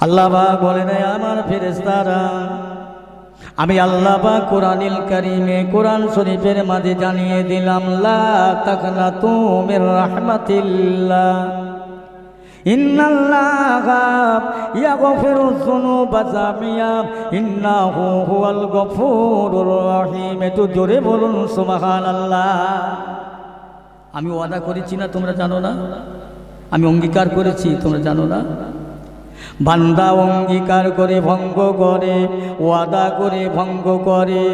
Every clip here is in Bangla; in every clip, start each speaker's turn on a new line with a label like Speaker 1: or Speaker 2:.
Speaker 1: আল্লাহ পাক বলেন, আমার ফেরেশতারা, আমি আল্লাহ পাক কোরআনুল কারীমে কোরআন শরীফের মাঝে জানিয়ে দিলাম, লা তাকনাতু মির রাহমাতিল্লাহ, ইন্নাল্লাহা ইয়াগফিরুয যুনুবা জামিআ, ইন্নাহু হুয়াল গফুরুর রহিম। একটু জোরে বলুন সুবহানাল্লাহ। আমি ওয়াদা করেছি না, তোমরা জানো না? আমি অঙ্গীকার করেছি, তোমরা জানো না? বান্দা অঙ্গীকার করে ভঙ্গ করে, ওয়াদা করে ভঙ্গ করে।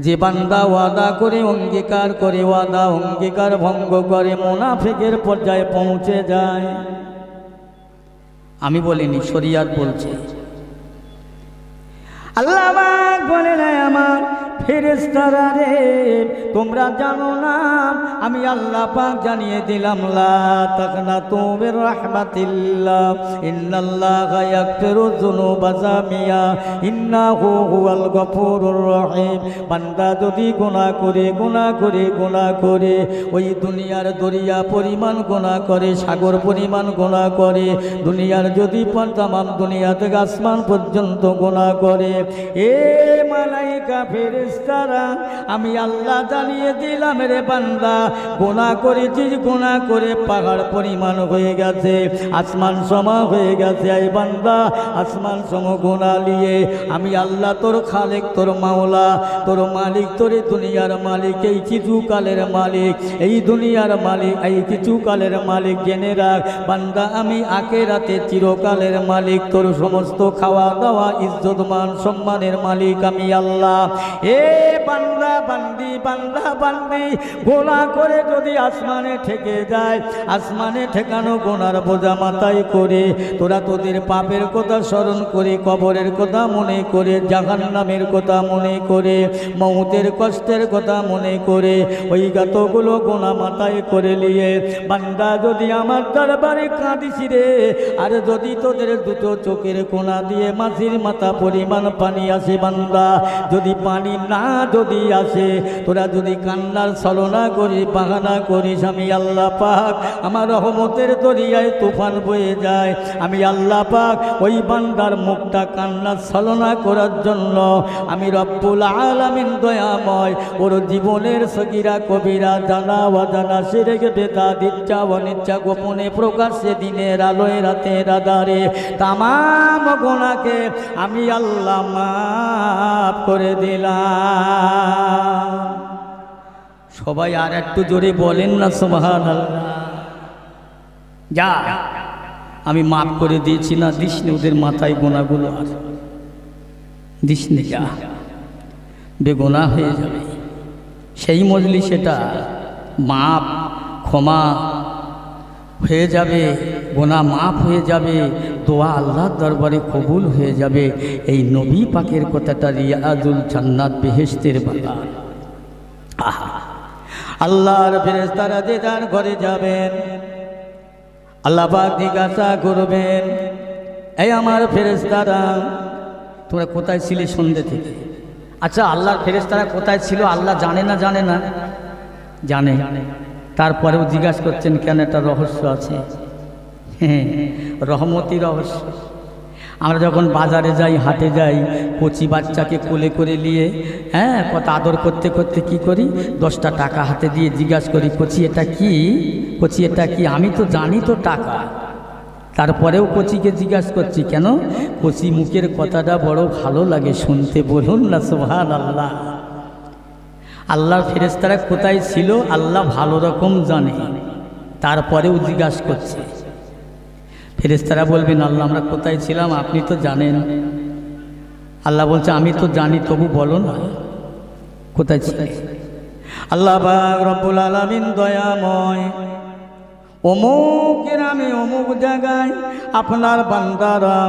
Speaker 1: যে বান্দা ওয়াদা করে অঙ্গীকার করে, ওয়াদা অঙ্গীকার ভঙ্গ করে, মুনাফিকের পর্যায়ে পৌঁছে যায়। আমি বলিনি, শরীয়ত বলছে। আল্লাহ পাক বলে না, আমার ফেরেশতারা রে, তোমরা জানো না, আমি আল্লাহ পাক জানিয়ে দিলাম, লা তাকনাতু মির রাহমাতিল্লাহ, ইন্নাল্লাহা ইয়াগফিরুয যুনুবা জামিআ, ইন্নাহু হুয়াল গফুরুর রহিম। বান্দা যদি গুনাহ করে ওই দুনিয়ার দরিয়া পরিমাণ গুনাহ করে, সাগর পরিমাণ গুনাহ করে, দুনিয়ার যদি তামাম দুনিয়া থেকে আসমান পর্যন্ত গুনাহ করে, এ মালাইকা ফেরেশতারা, আমি আল্লাহ জানিয়ে দিলাম, রে বান্দা, গুনাহ করেছিস, গুনাহ করে পাহাড় পরিমাণ হয়ে গেছে, আসমান সম হয়ে গেছে। এই বান্দা, আসমান সম গুনাহ নিয়ে আমি আল্লাহ তোর খালেক, তোর মাওলা, তোর মালিক, তোর দুনিয়ার মালিক, এই কিছু কালের মালিক, এই দুনিয়ার মালিক, এই কিছু কালের মালিক। জেনে রাখ বান্দা, আমি আখিরাতে চিরকালের মালিক, তোর সমস্ত খাওয়া দাওয়া, ইজ্জত মান সম্মানের মালিক আমি আল্লাহ। এ বান্দা বান্দি, বান্দা বান্দি, গুনাহ করে যদি আসমানে ঠেকে যায়, আসমানে ঠেকানো গুনার বোঝা মাথায় করে তোরা তোদের পাপের কথা স্মরণ করে, কবরের কথা মনে করে, জাহান্নামের কথা মনে করে, মউতের কষ্টের কথা মনে করে, ওই গাতগুলো গুনাহ মাথায় করে নিয়ে বান্দা যদি আমার দরবারে কাঁদিস রে, আর যদি তোদের দুটো চোখের কোনা দিয়ে মাছির মাথা পরিমাণ পানি আসে, বান্দা যদি পানি না যদি আসে, তোরা যদি কান্নার ছলনা করিস, বাহানা করিস, আমি আল্লাহ পাক আমার রহমতের দরিয়ায় তুফান বয়ে যায়। আমি আল্লাহ পাক ওই বান্দার মুখটা কান্নার ছলনা করার জন্য আমি রব্বুল আলামিন দয়াময় ওর জীবনের সগীরা কবিরা, জানা অজানা, শিরক বেদাত, ইচ্ছা অনিচ্ছা, গোপনে প্রকাশ্যে, দিনের আলোয় রাতের আঁধারে তামাম গুনাহকে আমি আল্লাহ মাফ করে দিলাম। সবাই আর একটু জোরে বলেন না সুবহানাল্লাহ। যা, আমি মাফ করে দিয়েছি না, দিসনি ওদের মাথায় গোনাগুলো, আর দিসনি, যা, বেগুনাহ হয়ে যাবে। সেই মজলিস সেটা মাপ ক্ষমা হয়ে যাবে, গুনাহ মাফ হয়ে যাবে, দোয়া আল্লাহর দরবারে কবুল হয়ে যাবে। এই নবী পাকের কথাটা রিয়াজুল জান্নাত, বেহেশতের বাগান। আহা, আল্লাহর ফেরেশতারা যে যার ঘরে যাবেন, আল্লাহ পাক জিজ্ঞাসা করবেন, এই আমার ফেরেশতারা, তোমরা কোথায় ছিলে সন্ধ্যে থেকে? আচ্ছা, আল্লাহর ফেরেশতারা কোথায় ছিল আল্লাহ জানে না? জানে না, জানে। তারপরেও জিজ্ঞাসা করছেন কেন? একটা রহস্য আছে, হ্যাঁ, রহমতি রহস্য। আমরা যখন বাজারে যাই, হাটে যাই, কচি বাচ্চাকে কোলে করে নিয়ে, হ্যাঁ, কত আদর করতে করতে কি করি, 10টা টাকা হাতে দিয়ে জিজ্ঞাসা করি, কচি এটা কি? কচি এটা কি? আমি তো জানি তো টাকা, তারপরেও কচিকে জিজ্ঞাসা করছি কেন? কচি মুখের কথাটা বড় ভালো লাগে শুনতে, বলুন না সুবহানাল্লাহ। আল্লাহর ফেরেশতারা কোথায় ছিল আল্লাহ ভালো রকম জানে, তারপরেও জিজ্ঞাসা করছে। ফেরেশতারা বলবেন, আল্লাহ আমরা কোথায় ছিলাম আপনি তো জানেন। আল্লাহ বলছে, আমি তো জানি, তবু বলো না কোথায় ছিলে। আল্লাহ পাক রব্বুল আলামিন দয়াময়, অমুক গ্রামে অমুক জায়গায় আপনার বান্দারা,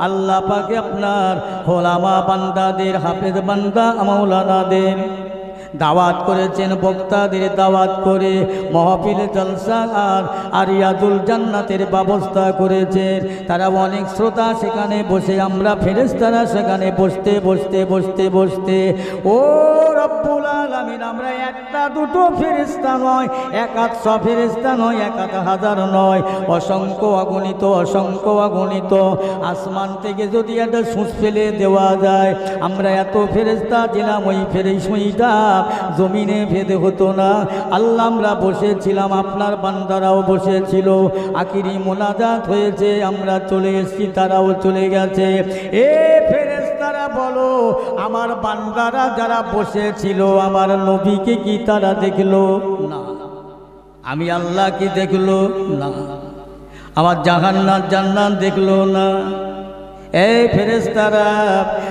Speaker 1: আল্লাহ পাকে আপনার হোলামা বান্দাদের, হাফেজ বান্দা মাওলানাদের দাওয়াত করেছেন, বক্তাদের দাওয়াত করে মাহফিল জলসা আর রিয়াজুল জান্নাতের ব্যবস্থা করেছেন। তারা অনেক শ্রোতা সেখানে বসে, আমরা ফেরেশতারা সেখানে বসতে বসতে বসতে বসতে ও রব্বুল আলামিন, আমরা একটা দুটো ফেরেশতা নয়, একাত্শ ফেরেশতা নয়, একাত হাজার নয়, অসংখ্য অগণিত অসংখ্য অগণিত। আসমান থেকে যদি একটা সুচ ফেলে দেওয়া যায়, আমরা এত ফেরেশতা ছিলাম, ওই ফেরেশতা জমিনে ভেদে হতো না। আল্লাহ, আমরা বসেছিলাম, আপনার বান্দারাও বসেছিল, আখিরি মোনাজাত হয়েছে, আমরা চলে এসেছি, তারাও চলে গেছে। এ ফেরেশতারা বলো, আমার বান্দারা যারা বসেছিল আমার নবীকে কি তারা দেখলো? না। আমি আল্লাহ কি দেখলো? না। আমার জাহান্নাত জান্নাত দেখলো না। এই ফেরেশতারা,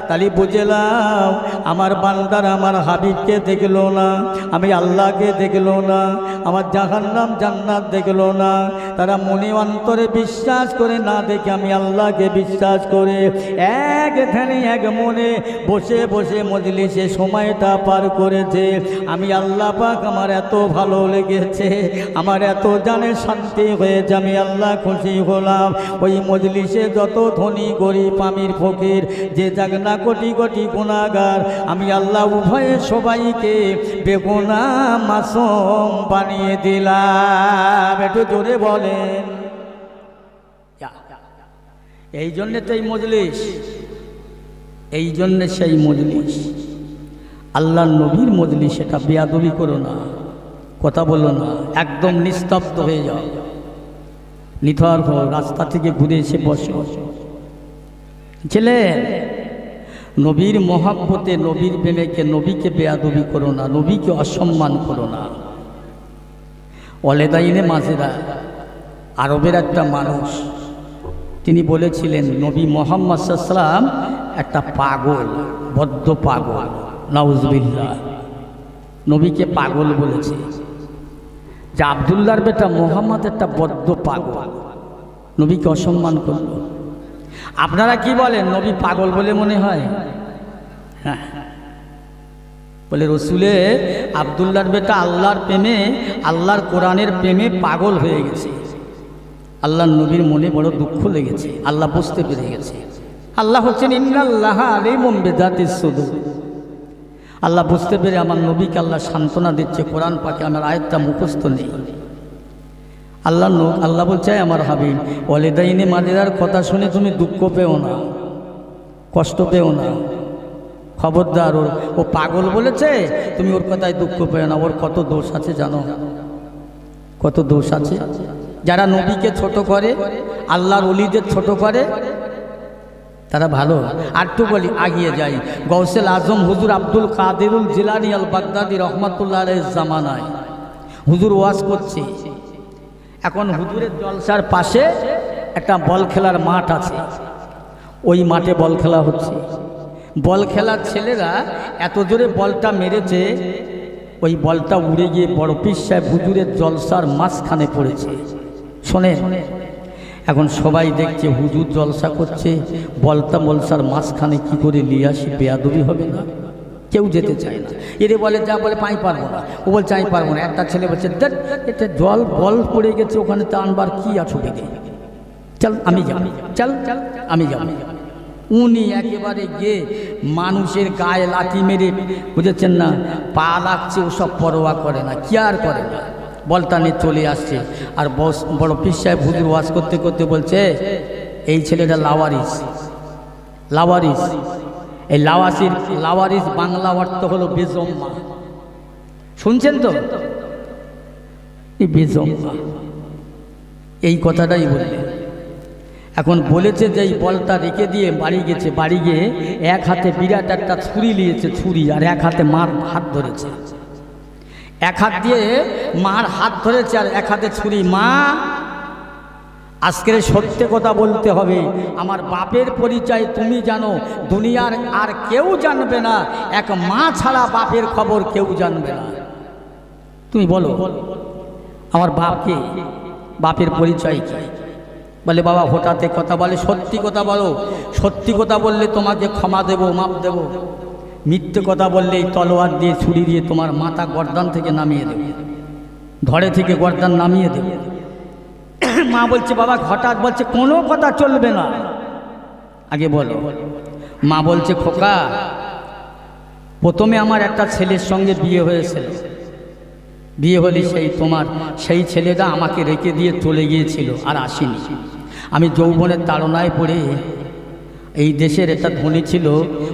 Speaker 1: তালি বুঝলাম আমার বান্দারা আমার হাবিবকে দেখলো না, আমি আল্লাহকে দেখলো না, আমার জাহান্নাম জান্নাত দেখলো না। তারা মনে অন্তরে বিশ্বাস করে না দেখে আমি আল্লাহকে বিশ্বাস করে এক ধ্যানে এক মনে বসে বসে মজলিসে সময়টা পার করেছে। আমি আল্লাহ পাক আমার এত ভালো লেগেছে, আমার এত জানে শান্তি হয়েছে, আমি আল্লাহ খুশি হলাম। ওই মজলিসে যত ধনী গরিব আমির ফকির যে জাগনা কোটি কোটি গুনাহগার, আমি আল্লাহ উভয়ে সবাইকে বেগুনাহ মাসুম বানিয়ে দিলাম। একটু জোরে বলেন। এই জন্যে তো এই মজলিস, এই জন্যে সেই মজলিস আল্লাহর নবীর মজলিস। এটা বেয়াদবি করো না, কথা বলো না, একদম নিস্তব্ধ হয়ে যাও, নিথর হো, রাস্তা থেকে ঘুরে এসে বসো। ছেলে, নবীর মহাব্বতে, নবীর প্রেমেকে, নবীকে বেয়াদবি করো না, নবীকে অসম্মান করো না। ওয়ালেদাইনে মাজেরা, আরবের একটা মানুষ, তিনি বলেছিলেন নবী মুহাম্মদ সাল্লাল্লাহু আলাইহি ওয়াসাল্লাম একটা পাগল, বদ্ধ পাগল। নাউজুবিল্লাহ, নবীকে পাগল বলেছে, যে আব্দুল্লাহর বেটা মুহাম্মদ একটা বদ্ধ পাগল, নবীকে অসম্মান করল। আপনারা কি বলেন, নবী পাগল বলে মনে হয়? হ্যাঁ, বলে রসুলে আব্দুল্লাহর বেটা আল্লাহর প্রেমে, আল্লাহর কোরআনের প্রেমে পাগল হয়ে গেছে। আল্লাহর নবীর মনে বড় দুঃখ লেগেছে, আল্লাহ বুঝতে পেরে গেছে। আল্লাহ হচ্ছেন ইন্নাল্লাহা আলিমুম বিযাতিস সুদূর। আল্লাহ বুঝতে পেরে আমার নবীকে আল্লাহ সান্ত্বনা দিচ্ছে। কোরআন পাকে আমার আয়াতটা মুখস্থ নেই। আল্লাহ বলছে, আমার হাবিব, ওয়ালিদাইনে মাজেরার কথা শুনে তুমি দুঃখ পেও না, কষ্ট পেও না, খবরদার। ও পাগল বলেছে, তুমি ওর কথায় দুঃখ পেও না। ওর কত দোষ আছে জানো? কত দোষ আছে। যারা নবীকে ছোট করে, আল্লাহর ওলিদের ছোট করে, তারা ভালো। আর তো বলি, আগিয়ে যাই, গৌসেল আজম হুজুর আব্দুল কাদেরুল জিলানী আল বাগদাদি রহমাতুল্লাহ আলাইহির জামানায় হুজুর ওয়াজ করছে। এখন হুজুরের জলসার পাশে একটা বল খেলার মাঠ আছে, ওই মাঠে বল খেলা হচ্ছে। বল খেলার ছেলেরা এত জোরে বলটা মেরেছে, ওই বলটা উড়ে গিয়ে বড় পীর সাহেব হুজুরের জলসার মাঝখানে পড়েছে। শোনে, এখন সবাই দেখছে হুজুর জলসা করছে, বলটা জলসার মাঝখানে কি করে নিয়ে আসি, বেয়াদবি হবে না? কেউ যেতে চায় না। এরে বলে, যা বলে পাই পারবো না, ও বলছে আমি পারবো না। একটা ছেলে বলছে, এটা জল বল পড়ে গেছে, ওখানে তো আনবার কি অসুবিধে, চল আমি যাব, চল আমি যাব। উনি একেবারে গিয়ে মানুষের গায়ে লাঠি মেরে, বুঝেছেন না, পা লাগছে, ওসব পরোয়া করে না, কি আর করে না, বলটা নিয়ে চলে আসছে। আর বড় পীর সাহেব হুজুর ওয়াজ করতে করতে বলছে, এই ছেলেটা লাওয়ারিস। লাওয়ারিস, এই লাওয়ারিস বাংলা অর্থ হলো বেজম্মা। শুনছেন তো? এই বেজম্মা, এই কথাটাই বললেন। এখন বলেছে যে এই বলটা রেখে দিয়ে বাড়ি গেছে, বাড়ি গিয়ে এক হাতে বিরাট একটা ছুরি নিয়েছে, ছুরি, আর এক হাতে মার হাত ধরেছে। এক হাত দিয়ে মার হাত ধরেছে আর এক হাতে ছুরি। মা, আজকের সত্য কথা বলতে হবে, আমার বাপের পরিচয় তুমি জানো, দুনিয়ার আর কেউ জানবে না, এক মা ছাড়া বাপের খবর কেউ জানবে না। তুমি বলো আমার বাপকে, বাপের পরিচয় কি? বলে বাবা হঠাৎ কথা বলে, সত্যি কথা বলো, সত্যি কথা বললে তোমাকে ক্ষমা দেব, মাপ দেব। মিথ্যে কথা বললে এই তলোয়ার দিয়ে ছুরি দিয়ে তোমার মাথা গর্দান থেকে নামিয়ে দেবে, ধরে থেকে গর্দান নামিয়ে দেবে। মা বলছে বাবা, হঠাৎ বলছে কোনো কথা চলবে না, আগে বলো। মা বলছে খোকা, প্রথমে আমার একটা ছেলের সঙ্গে বিয়ে হয়েছিল, বিয়ে হলে সেই ছেলেটা আমাকে রেখে দিয়ে চলে গিয়েছিল, আর আসেনি। আমি যৌবনের তাড়নায় পড়ে, এই দেশের একটা ধনী ছিল,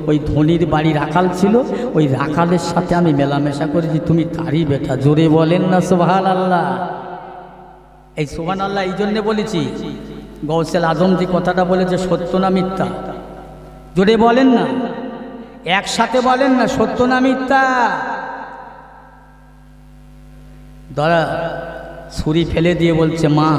Speaker 1: ওই ধনীর বাড়ি রাখাল ছিল, ওই রাখালের সাথে আমি মেলামেশা করেছি। তুমি তারই বেটা, জোরে বলেন না সুবহানাল্লাহ। এই সুবহানাল্লাহ এই জন্যে বলেছি, গৌসেল আজম যে কথাটা বলেছে সত্য না মিথ্যা, জোরে বলেন না, একসাথে বলেন না, সত্য না মিথ্যা। ধরা ছুরি ফেলে দিয়ে বলছে মা,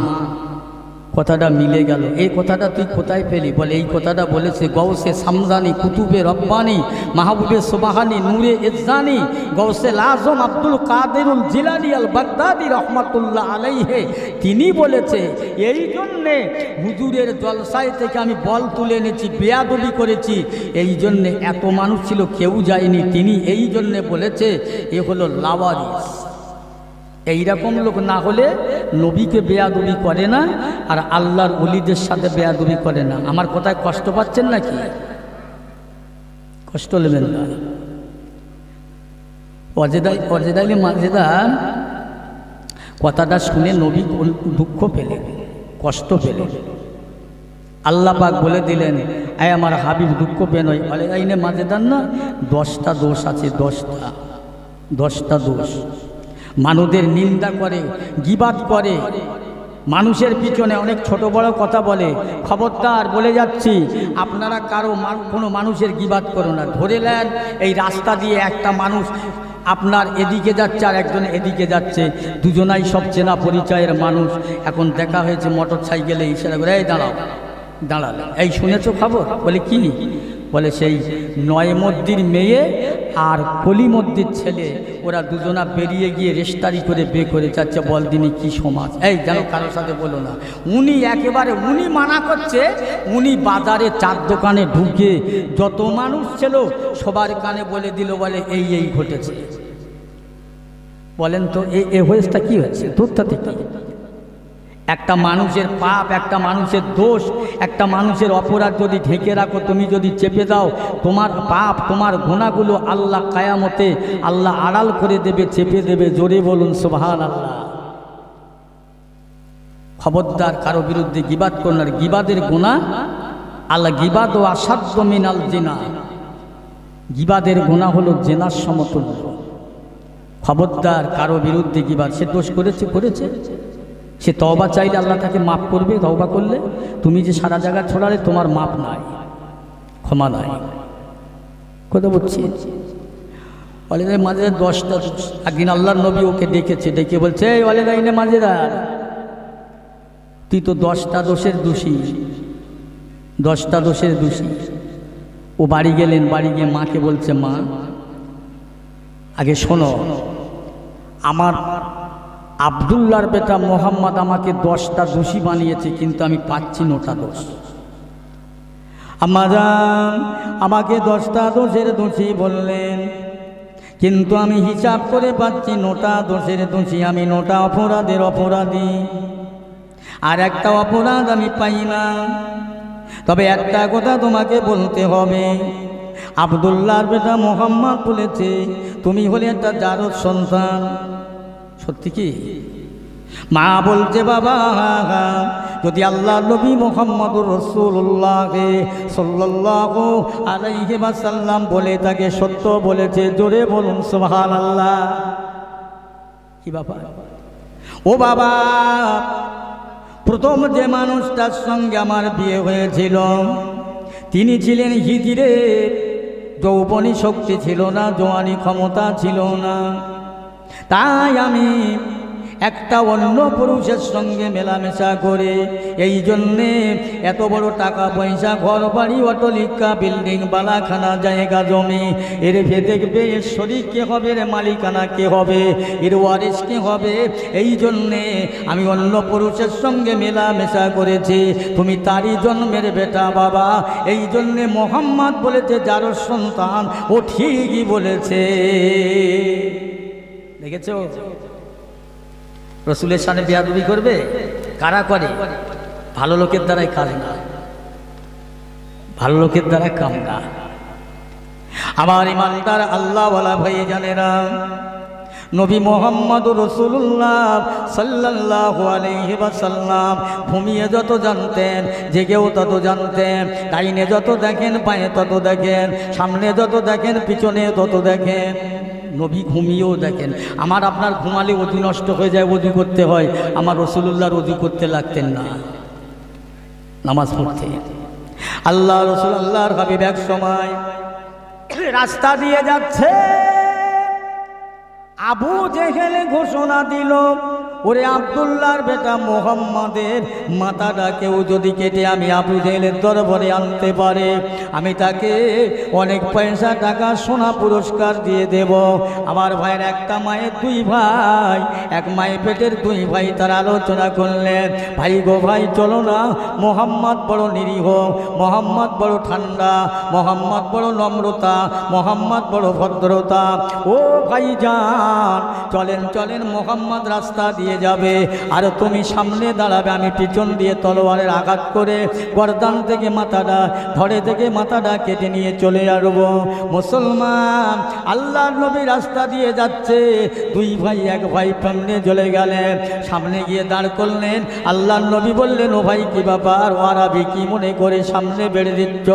Speaker 1: কথাটা মিলে গেল। এই কথাটা তুই কোথায় পেলি? বলে এই কথাটা বলেছে গৌসে সামদানি, কুতুবে রব্বানি, মাহবুবে সুবহানি, নূরে ইজ্জানি, গৌসেল আজম আব্দুল কাদেরুল জিলানী আল বাগদাদি রহমাতুল্লাহ আলাইহি, তিনি বলেছে। এই জন্যে হুজুরের জলসায় থেকে আমি বল তুলে এনেছি, বেয়াদবি করেছি, এই জন্যে এত মানুষ ছিল কেউ যায়নি। তিনি এই জন্যে বলেছে এ হলো লাওয়ারিস। এইরকম লোক না হলে নবীকে বেয়াদবি করে না, আর আল্লাহর ওলিদের সাথে বেয়াদবি করে না। আমার কথায় কষ্ট পাচ্ছেন নাকি? কষ্ট নেবেন না। অজেদাইলে মাজেদা কথাটা শুনে নবী দুঃখ পেলেন, কষ্ট পেলেন। আল্লাহ পাক বলে দিলেন, আয় আমার হাবিব দুঃখ পেন। ওই অজেদাইলে মাজেদার না 10টা দোষ আছে, 10টা দোষ। মানুষদের নিন্দা করে, গীবাত করে, মানুষের পিছনে অনেক ছোট বড় কথা বলে। খবরদার বলে যাচ্ছি, আপনারা কোনো মানুষের গীবাত করো না। ধরে নেন এই রাস্তা দিয়ে একটা মানুষ আপনার এদিকে যাচ্ছে আর একজন এদিকে যাচ্ছে, দুজনাই সব চেনা পরিচয়ের মানুষ। এখন দেখা হয়েছে মোটর সাইকেলে, ইশারা করে এই দাঁড়াও, দাঁড়ালে এই শুনেছো খবর? বলে কি? বলে সেই নয়মদ্দির মেয়ে আর কলিমদ্দির ছেলে, ওরা দুজনা বেরিয়ে গিয়ে রেস্টারি করে বে করে যাচ্ছে। বল দিনই কি সমাজ! এই যেন কারোর সাথে বলো না। উনি একেবারে উনি মানা করছে, উনি বাজারে চার দোকানে ঢুকে যত মানুষ ছিল সবার কানে বলে দিল, বলে এই এই ঘটেছে। বলেন তো এই হয়েছেটা কি হয়েছে? তোরটা থেকে একটা মানুষের পাপ, একটা মানুষের দোষ, একটা মানুষের অপরাধ যদি ঢেকে রাখো, তুমি যদি চেপে দাও, তোমার পাপ, তোমার গুনাহগুলো আল্লাহ কায়ামতে আল্লাহ আড়াল করে দেবে, চেপে দেবে। জোরে বলুন সুবহানাল্লাহ। খবরদার কারো বিরুদ্ধে গীবাত করুন। আর গীবাদের গুনাহ আল্লাহ, গীবাদ ও আসাদ্য মিনাল জিনা, গীবাদের গুনাহ হলো জেনার সমতুল্য। খবরদার কারো বিরুদ্ধে গীবাত, সে দোষ করেছে, সে তওবা চাইলে আল্লাহ তাকে মাফ করবে। তওবা করলে তুমি যে সারা জায়গা ছড়ালে, তোমার মাফ নাই, ক্ষমা নাই। কথা বলছি ওয়ালিদাই মাজেদার 10টা। একদিন আল্লাহর নবী ওকে ডেকেছে, ডেকে বলছে, এই ওয়ালিদাইনে মাজেদার, তুই তো 10টা দোষের দোষী, 10টা দোষের দোষী। ও বাড়ি গেলেন, বাড়ি গিয়ে মাকে বলছে, মা আগে শোনো, আমার আব্দুল্লাহর বেটা মোহাম্মদ আমাকে 10টা দোষী বানিয়েছে, কিন্তু আমি পাচ্ছি 9টা দোষ। আমাকে 10টা দোষের দোষী বললেন, কিন্তু আমি হিসাব করে পাচ্ছি 9টা দোষের দোষী। আমি 9টা অপরাধের অপরাধী, আর একটা অপরাধ আমি পাই না। তবে একটা কথা তোমাকে বলতে হবে, আব্দুল্লাহর বেটা মোহাম্মদ বলেছে তুমি হলে একটা জারদ সন্তান। সত্যি কি? মা বলছে, বাবা যদি আল্লাহ নবী মুহাম্মদুর রাসূলুল্লাহ সাল্লাল্লাহু আলাইহি ওয়াসাল্লাম বলে তাকে সত্য বলেছে। জোরে বলুন সুবহানাল্লাহ। কি বাবা? ও বাবা, প্রথম যে মানুষটার সঙ্গে আমার বিয়ে হয়েছিল তিনি ছিলেন হিজড়ের। যৌবনী শক্তি ছিল না, জওয়ানি ক্ষমতা ছিল না। তাই আমি একটা অন্য পুরুষের সঙ্গে মেলামেশা করে। এই জন্যে এত বড় টাকা পয়সা, ঘর বাড়ি, অট্টালিকা, বিল্ডিং, বালাখানা, জায়গা জমি, এর দেখবে এর শরীর কে হবে, এর মালিকানা কে হবে, এর ওয়ারিস কে হবে। এই জন্যে আমি অন্য পুরুষের সঙ্গে মেলামেশা করেছি, তুমি তারই জন্মের বেটা বাবা। এই জন্যে মোহাম্মদ বলেছে যার সন্তান, ও ঠিকই বলেছে। দেখেছো রসুলের সামনে বেয়াদবি করবে কারা করে? ভালো লোকের দ্বারাই কাজ না, ভালো লোকের দ্বারা কাম না। আমার ইমানদার আল্লাহওয়ালা ভাই জানেরা, নবী মোহাম্মদ রাসূলুল্লাহ সাল্লাল্লাহু আলাইহি ওয়াসাল্লাম ঘুমিয়ে যত জানতেন, জেগেও তত জানতেন। ডাইনে যত দেখেন, পায়ে তত দেখেন, সামনে যত দেখেন, পিছনে তত দেখেন। নবী ঘুমিয়েও দেখেন। আমার আপনার ঘুমালে অজু নষ্ট হয়ে যায়, অজু করতে হয়। আমার রাসূলুল্লাহর অজু করতে লাগতেন না, নামাজ পড়তে। আল্লাহ রাসূল আল্লাহর হাবিব এক সময় রাস্তা দিয়ে যাচ্ছে, আবু জেহেল ঘোষণা দিল, ওরে আব্দুল্লাহর বেটা মোহাম্মদের মাথাটা কেউ যদি কেটে আমি আবু জেহেলের দরবারে আনতে পারে, আমি তাকে অনেক পয়সা টাকা সোনা পুরস্কার দিয়ে দেব। আমার ভাইয়ের একটা মায়ের দুই ভাই, এক মায়ের পেটের দুই ভাই তার আলোচনা করলেন, ভাই গো ভাই চলো না, মোহাম্মদ বড় নিরীহ, মোহাম্মদ বড় ঠান্ডা, মোহাম্মদ বড় নম্রতা, মোহাম্মদ বড় ভদ্রতা। ও ভাইজান চলেন চলেন, মোহাম্মদ রাস্তা দিয়ে যাবে আর তুমি সামনে দাঁড়াবে, আমি পিছন দিয়ে তলোয়ারের আঘাত করে গর্দান থেকে মাথাটা, ধরে থেকে মাথাটা কেটে নিয়ে চলে আসবো। মুসলমান, আল্লাহর নবী রাস্তা দিয়ে যাচ্ছে, দুই ভাই এক ভাই সামনে চলে গেলেন, সামনে গিয়ে দাঁড় করলেন। আল্লাহর নবী বললেন, ও ভাই কি ব্যাপার, ও আরবি কি মনে করে সামনে বেড়ে দিচ্ছ,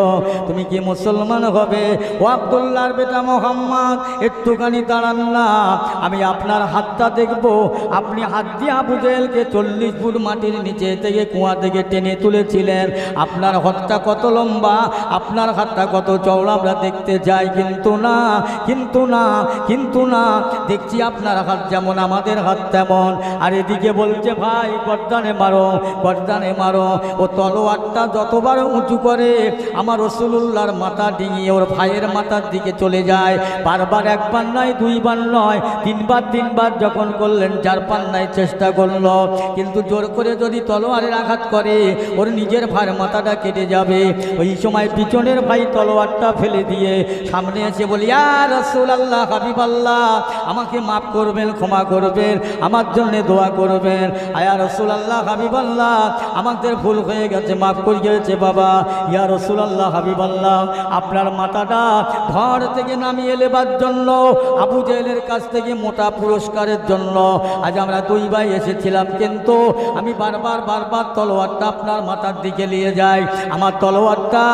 Speaker 1: তুমি কি মুসলমান হবে? ও আব্দুল্লাহর বেটা মোহাম্মদ একটুখানি দাঁড়ান না, আমি আপনার হাতটা দেখবো। আপনি হাত দিয়ে আবু জেহেলকে 40 ফুট মাটির নিচে থেকে কুয়া থেকে টেনে তুলেছিলেন, আপনার হাতটা কত লম্বা, আপনার হাতটা কত চওড়া আমরা দেখতে চাই। কিন্তু না, কিন্তু না, কিন্তু না, দেখছি আপনার হাত যেমন আমাদের হাত তেমন। আর এদিকে বলছে, ভাই গর্দানে মারো, গর্দানে মারো। ও তলোয়ারটা যতবার উঁচু করে আমার রাসূলুল্লাহর মাথা ডিঙিয়ে ওর ভাইয়ের মাথার দিকে চলে যায়। বারবার একবার নয়, দুইবার নয়, তিনবার যখন করলেন, 4-5 নাই চেষ্টা করলো, কিন্তু জোর করে যদি তলোয়ারের আঘাত করে ওর নিজের ভাইয়ের মাথাটা কেটে যাবে। ওই সময় পিছনের ভাই তলোয়ারটা ফেলে দিয়ে সামনে এসে বলি, ইয়া রাসূলুল্লাহ, হাবিবাল্লাহ, আমাকে মাফ করবেন, ক্ষমা করবেন, আমার জন্য দোয়া করবেন। ইয়া রাসূলুল্লাহ, হাবিবাল্লাহ, আমাদের ভুল হয়ে গেছে, মাফ করে গেছে বাবা। ইয়া রাসূলুল্লাহ, হাবিবাল্লাহ, আপনার মাথাটা ঘর থেকে নামিয়ে নেবার জন্য, আবু জেহেলের কাছ থেকে মোটা পুরস্কারের জন্য আজ আমরা দুই ভাই এসেছিলাম, কিন্তু আমি বারবার তলোয়ারটা আপনার মাথার দিকে নিয়ে যাই। আমার তলোয়ারটা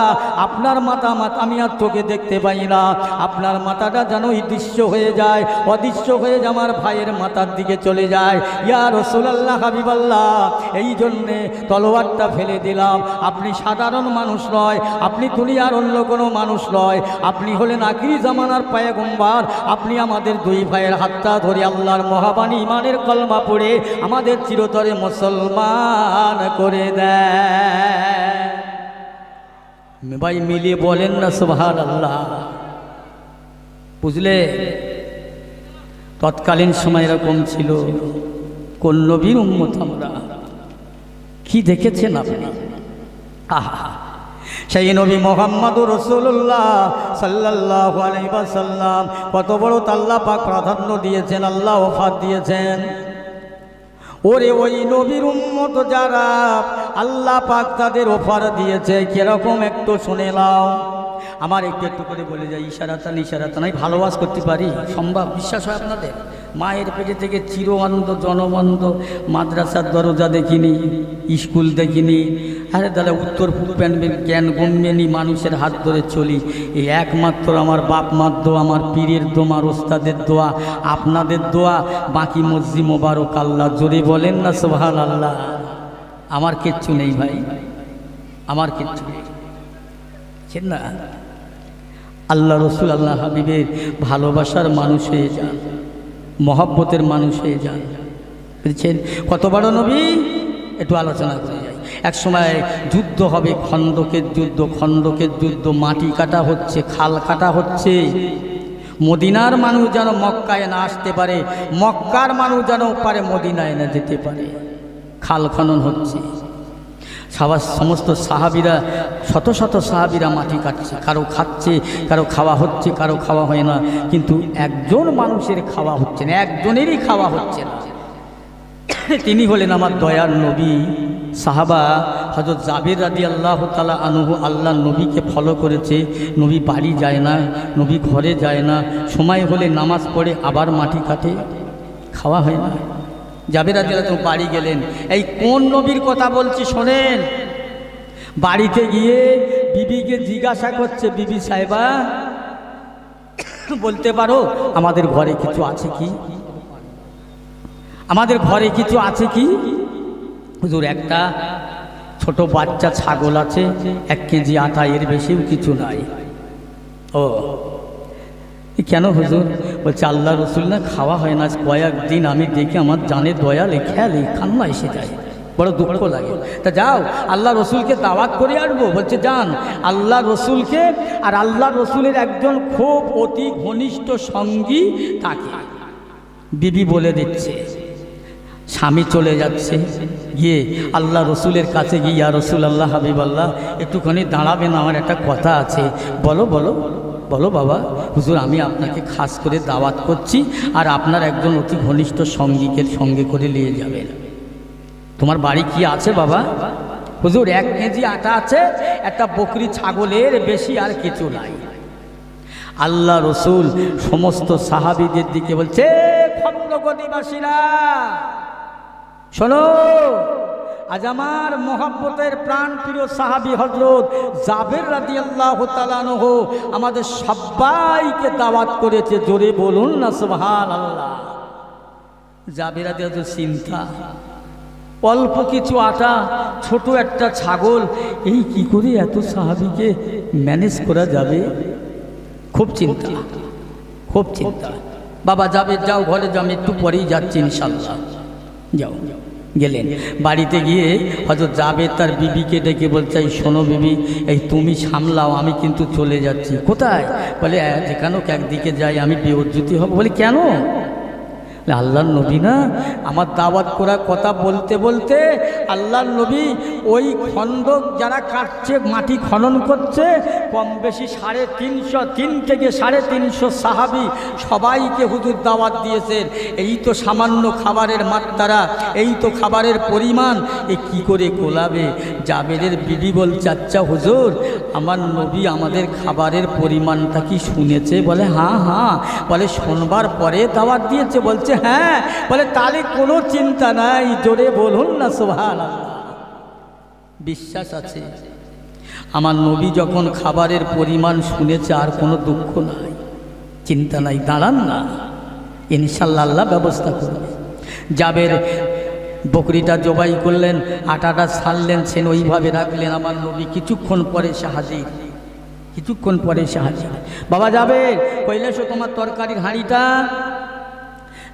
Speaker 1: আপনার মাথা আমি আর চোখে দেখতে পাই না, আপনার মাথাটা যেন অদৃশ্য হয়ে যায়, অদৃশ্য হয়ে যায়, আমার ভাইয়ের মাথার দিকে চলে যায়। ইয়া রাসূলুল্লাহ, হাবিবাল্লাহ, এই জন্যে তলোয়ারটা ফেলে দিলাম। আপনি সাধারণ মানুষ নয়, আপনি দুনিয়ার অন্য কোনো মানুষ নয়, আপনি হলেন আখিরি জামানার পয়গম্বর। আপনি আমাদের দুই ভাইয়ের হাতটা ধরে আল্লাহর মহাবাণী ইমানের কলমা পড়ে আমাদের চিরতরে মুসলমান করে দেয়। ভাই মিলিয়ে বলেন না সুবহানাল্লাহ। বুঝলে তৎকালীন সময় এরকম ছিল, কোন নবীর উম্মত আমরা, কি দেখেছেন আপনি? আহা, সেই নবী মুহাম্মদুর রাসূলুল্লাহ সাল্লাল্লাহু আলাইহি ওয়াসাল্লাম কত বড় আল্লাহ পাক প্রাধান্য দিয়েছেন, আল্লাহ ওফাত দিয়েছেন। ওরে ওই নবীর উম্মত যারা আল্লাহ পাক তাদের অফার দিয়েছে, কিরকম একটু শুনে নাও। আমার একটু করে বলে যায়, ইশারাতান আমি ভালোবাস করতে পারি, সম্ভব? বিশ্বাস হয় আপনাদের? মায়ের পেটে থেকে চিরঅন্ধ জনবন্ধ, মাদ্রাসার দরজা দেখিনি, স্কুল দেখিনি, আরে দাদা উত্তর পূর্ব প্যান্ডেল জ্ঞান গম্যেনি, মানুষের হাত ধরে চলি। এই একমাত্র আমার বাপ মার দোয়া, আমার পীরের দোয়া, আমার ওস্তাদের দোয়া, আপনাদের দোয়া, বাকি মসজিদ মোবারক আল্লাহ। জোরে বলেন না সুবহানাল্লাহ। আমার কিচ্ছু নেই ভাই, আমার কিচ্ছু নেই, ঠিক না? আল্লাহ রসুল আল্লাহ হাবিবের ভালোবাসার মানুষ হয়ে যান, মহব্বতের মানুষ হয়ে যান। বুঝছেন? কত বড় নবী একটু আলোচনা করে যাই। এক সময় যুদ্ধ হবে, খন্দকের যুদ্ধ। খন্দকের যুদ্ধ, মাটি কাটা হচ্ছে, খাল কাটা হচ্ছে। মদিনার মানুষ যেন মক্কায় না আসতে পারে, মক্কার মানুষ যেন পারে মদিনায় না যেতে পারে। খাল খনন হচ্ছে, সমস্ত সাহাবীরা, শত শত সাহাবীরা মাটি কাটছে। কারো খাচ্ছে, কারো খাওয়া হচ্ছে, কারো খাওয়া হয় না। কিন্তু একজন মানুষের খাওয়া হচ্ছে না, একজনেরই খাওয়া হচ্ছে না। তিনি হলেন আমার দয়ার নবী, সাহাবা হযরত জাবের রাদিয়াল্লাহু তাআলা আনহু। আল্লাহর নবীকে ফলো করেছে। নবী বাড়ি যায় না, নবী ঘরে যায় না, সময় হলে নামাজ পড়ে আবার মাটি কাটে, খাওয়া হয় না। জাবের রাদিয়াল্লাহু বাড়ি গেলেন। এই কোন নবীর কথা বলছি শোনেন। বাড়িতে গিয়ে বিবিকে জিজ্ঞাসা করছে, বিবি সাহেবা বলতে পারো আমাদের ঘরে কিছু আছে কি? আমাদের ঘরে কিছু আছে কি? হুজুর, একটা ছোট বাচ্চা ছাগল আছে, 1 কেজি আটা, এর বেশিও কিছু নাই। ও কেন হুজুর? বলছে আল্লাহ রসুল না খাওয়া হয় না কয়েকদিন। আমি দেখি আমার জানে দয়ালে খেয়ালে কান্না এসে যায়, বড় দুঃখ লাগে। তা যাও আল্লাহ রসুলকে দাওয়াত করে আসবো। বলছে যান। আল্লাহ রসুলকে আর আল্লাহ রসুলের একজন খুব অতি ঘনিষ্ঠ সঙ্গী তাকে বিবি বলে দিচ্ছে। স্বামী চলে যাচ্ছে, গিয়ে আল্লাহ রসুলের কাছে গিয়ে, ইয়া রসুল আল্লাহ হাবিব আল্লাহ, একটুখানি দাঁড়াবেন, আমার একটা কথা আছে। বলো বলো বলো বাবা। হুজুর, আমি আপনাকে খাস করে দাওয়াত করছি, আর আপনার একজন অতি ঘনিষ্ঠ সঙ্গীকে সঙ্গে করে নিয়ে যাবেন। তোমার বাড়ি কি আছে বাবা? হুজুর, 1 কেজি আটা আছে, একটা বকরি ছাগলের বেশি আর কিছু নাই। আল্লাহ রসুল সমস্ত সাহাবীদের দিকে বলছে, খন্দকবাসীরা শোনো, আজ আমার মহব্বতের প্রাণ প্রিয় সাহাবী হযরত জাবের রাদিয়াল্লাহু তাআলা আনহু আমাদের সবাইকে দাওয়াত করেছে। জোরে বলুন না সুবহানাল্লাহ। জাবের রাদিয়াল্লাহু চিন্তা, অল্প কিছু আটা, ছোট একটা ছাগল, এই কি করে এত সাহাবীকে ম্যানেজ করা যাবে? খুব চিন্তা, খুব চিন্তা। বাবা যাবে, যাও ঘরে যাও, আমি একটু পরেই যাচ্ছি ইনশাআল্লাহ। যাও। গেলেন। বাড়িতে গিয়ে হযরত জাবের তার বিবিকে ডেকে বলছে, এই শোনো বিবি, এই তুমি সামলাও, আমি কিন্তু চলে যাচ্ছি। কোথায়? বলে যেখানে একদিকে যাই আমি বেউজ্জতি হব। বলে কেন? আল্লাহর নবী না, আমার দাওয়াত করা কথা বলতে বলতে আল্লাহর নবী ওই খন্দক যারা কাটছে, মাটি খনন করছে, কম বেশি 3.5 থেকে 350 সাহাবী সবাইকে হুজুর দাওয়াত দিয়েছেন। এই তো সামান্য খাবারের মাত্রা, এই তো খাবারের পরিমাণ, এ কি করে কোলাবে? জাবেরের বিবি বলছে, আচ্ছা হুজুর, আমার নবী আমাদের খাবারের পরিমাণটা কি শুনেছে? বলে হ্যাঁ হ্যাঁ। বলে শোনবার পরে দাওয়াত দিয়েছে? বলছে হ্যাঁ। বলে তাহলে কোনো চিন্তা নাই। জোরে বলুন না সুবহানাল্লাহ। বিশ্বাস আছে আমার নবী যখন খাবারের পরিমাণ শুনেছে, আর কোনো দুঃখ নাই, চিন্তা নাই। দাঁড়ান না, ইনশাআল্লাহ আল্লাহ ব্যবস্থা করবে। জাবের বকরিটা জবাই করলেন, আটাটা ছাড়লেন, সেন ওইভাবে রাখলেন। আমার নবী কিছুক্ষণ পরে এসে হাজির, কিছুক্ষণ পরে এসে হাজির। বাবা যাবে, কইলে এসো তোমার তরকারির হাঁড়িটা,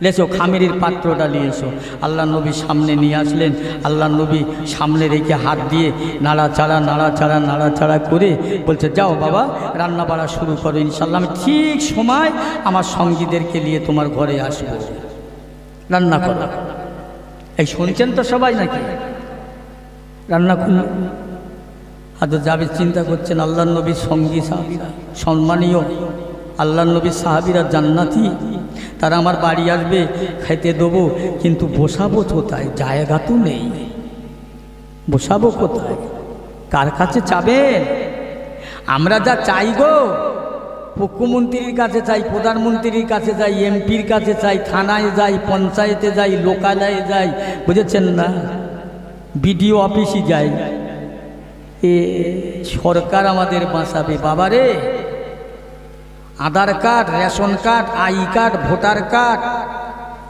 Speaker 1: লেসো খামিরির পাত্রটা নিয়ে এসো। আল্লাহ নবী সামনে নিয়ে আসলেন। আল্লাহ নবী সামনে রেখে হাত দিয়ে নাড়াচাড়া নাড়াচাড়া নাড়াচাড়া করে বলছে, যাও বাবা রান্না বাড়া শুরু করো, ইনশাল্লাহ আমি ঠিক সময় আমার সঙ্গীদেরকে নিয়ে তোমার ঘরে আসবো, রান্না করো। এই শুনছেন তো সবাই নাকি? রান্না করল। হযরত জাবের চিন্তা করছেন, আল্লাহর নবীর সঙ্গী সাহাবীরা সম্মানীয়, আল্লাহর নবীর সাহাবীরা জান্নাতি, তারা আমার বাড়ি আসবে, খেতে দেবো, কিন্তু বসাবো কোথায়? জায়গা তো নেই, বসাবো কোথায়? কার কাছে চাবেন? আমরা যা চাই গো, মুখ্যমন্ত্রীর কাছে চাই, প্রধানমন্ত্রীর কাছে যাই, এমপির কাছে চাই, থানায় যাই, পঞ্চায়েতে যাই, লোকালয়ে যাই, বুঝেছেন না? বিডিও অফিসে যাই। এ সরকার আমাদের বাঁচাবে বাবারে। Aadhaar card, ration card, I card, voter card,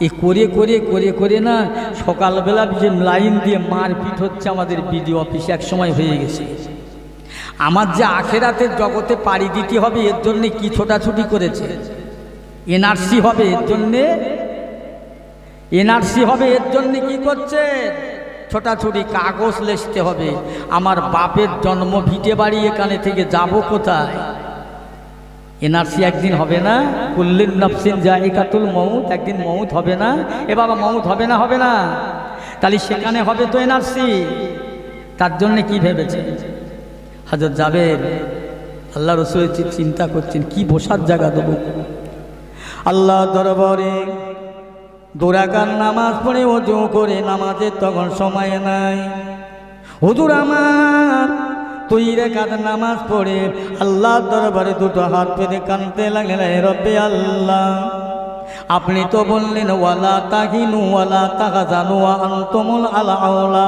Speaker 1: এ করে করে করে করে না সকালবেলা যে লাইন দিয়ে মারপিট হচ্ছে আমাদের বিডিও অফিসে, এক সময় হয়ে গেছে। আমার যে আখেরাতের জগতে পাড়ি দিতে হবে, এর জন্যে কি ছোটাছুটি করেছে। এনআরসি হবে, এর জন্যে এনআরসি হবে এর জন্য কি করছে? ছোটাছুটি কাগজ লিখতে হবে। আমার বাপের জন্ম ভিটে বাড়ি, এখানে থেকে যাব কোথায়? এনআরসি একদিন হবে না? কুল্লিন নাফসিন যায়িকাতুল মউত, একদিন মউত হবে না? এ বাবা মউত হবে না? হবে না? তাহলে সেখানে হবে তো এনআরসি। তার জন্য কি ভেবেছে হযরত জাবের? আল্লাহ রাসূল চিন্তা করছেন কি বসার জায়গা দেব। আল্লাহ দরবারে দুরাকাত নামাজ পড়ে ওযু করে, নামাজের তখন সময় নাই। হুজুর আমার 2 রাকাত নামাজ পড়ে আল্লাহর দরবারে দুটো হাত পেতে কাঁদতে লাগলেন, হে রব্বে আল্লাহ, আপনি তো বললেন ওয়ালা তাহিনু ওয়ালা তাহজানু ওয়া আনতুমুল আ'লাউনা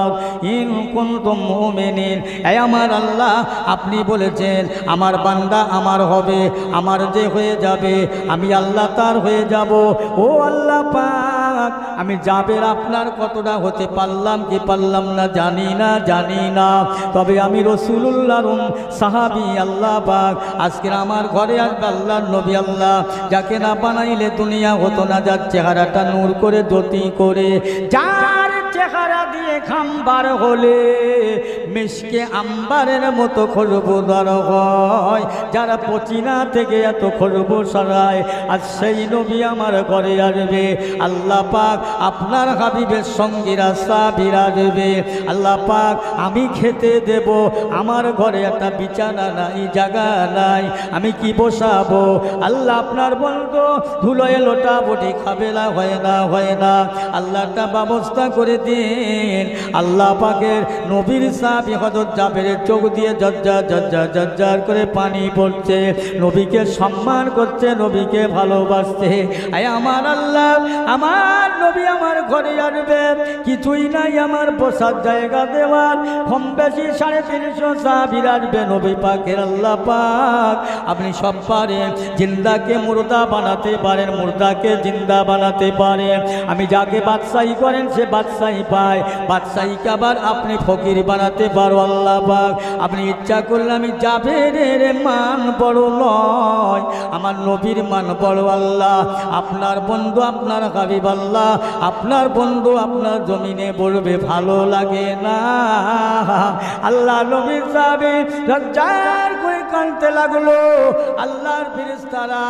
Speaker 1: ইন কুনতুম মুমিনিন। হে আমার আল্লাহ, আপনি বলেছেন আমার বান্দা আমার হবে, আমার যে হয়ে যাবে আমি আল্লাহ তার হয়ে যাব। ও আল্লাহ পাক, আমি জাবের আপনার কতটা হতে পারলাম কি পারলাম না জানি না, তবে আমি রাসূলুল্লাহর সাহাবী। আল্লাহ পাক আজকে আমার ঘরে আসবে আল্লাহর নবী, আল্লাহ যাকে না বানাইলে দুনিয়া হতো না, যার চেহারাটা নূর করে জ্যোতি করে, যার চেহারা দিয়ে খাম্বার হলে মিশকে আম্বারের মতো খুশবুদার হয়, যারা পচিনা থেকে এত খুশবু ছড়ায়, আর সেই নবী আমার ঘরে আসবে। আল্লাহ পাক আপনার হাবিবের সঙ্গীরা সাহাবীরা আসবে। আল্লাহ পাক আমি খেতে দেব, আমার ঘরে একটা বিছানা নাই, জায়গা নাই, আমি কি বসাবো? আল্লাহ আপনার বলতো ধুলোয় লোটা বটি খাবে না, হয় না, আল্লাহ একটা ব্যবস্থা করে দিন। আল্লাহ পাকের নবীর সাহাবী হযরত জাবেরের চোখ দিয়ে ঝরঝর করে পানি পড়ছে, নবীকে সম্মান করছে, নবীকে ভালোবাসছে। আয় আমার আল্লাহ, আমার নবী আমার ঘরে আসবে, কিছুই নাই আমার বসার জায়গা দেওয়ার, কম বেশি 350 সাহাবী আসবে নবী পাকের। আল্লাহ পাক আপনি সব পারেন, জিন্দাকে মুর্দা বানাতে পারেন, মুর্দাকে জিন্দা বানাতে পারেন। আমি যাকে বাদশাহী করেন সে বাদশাহী পায়, বাদশাহীকে আবার আপনি ফকির বানাতে পারো। আল্লাহ পাক আপনি ইচ্ছা করলে আমি জাবেরের মান বড় নয়, আমার নবীর মান বড়। আল্লাহ আপনার বন্ধু আপনার হাবিব, আল্লাহ আপনার বন্ধু আপনার জমিনে বলবে ভালো লাগে না? আল্লাহ নবীর সাহাবী লজ্জার করে কাঁদতে লাগলো। আল্লাহর ফেরেশতারা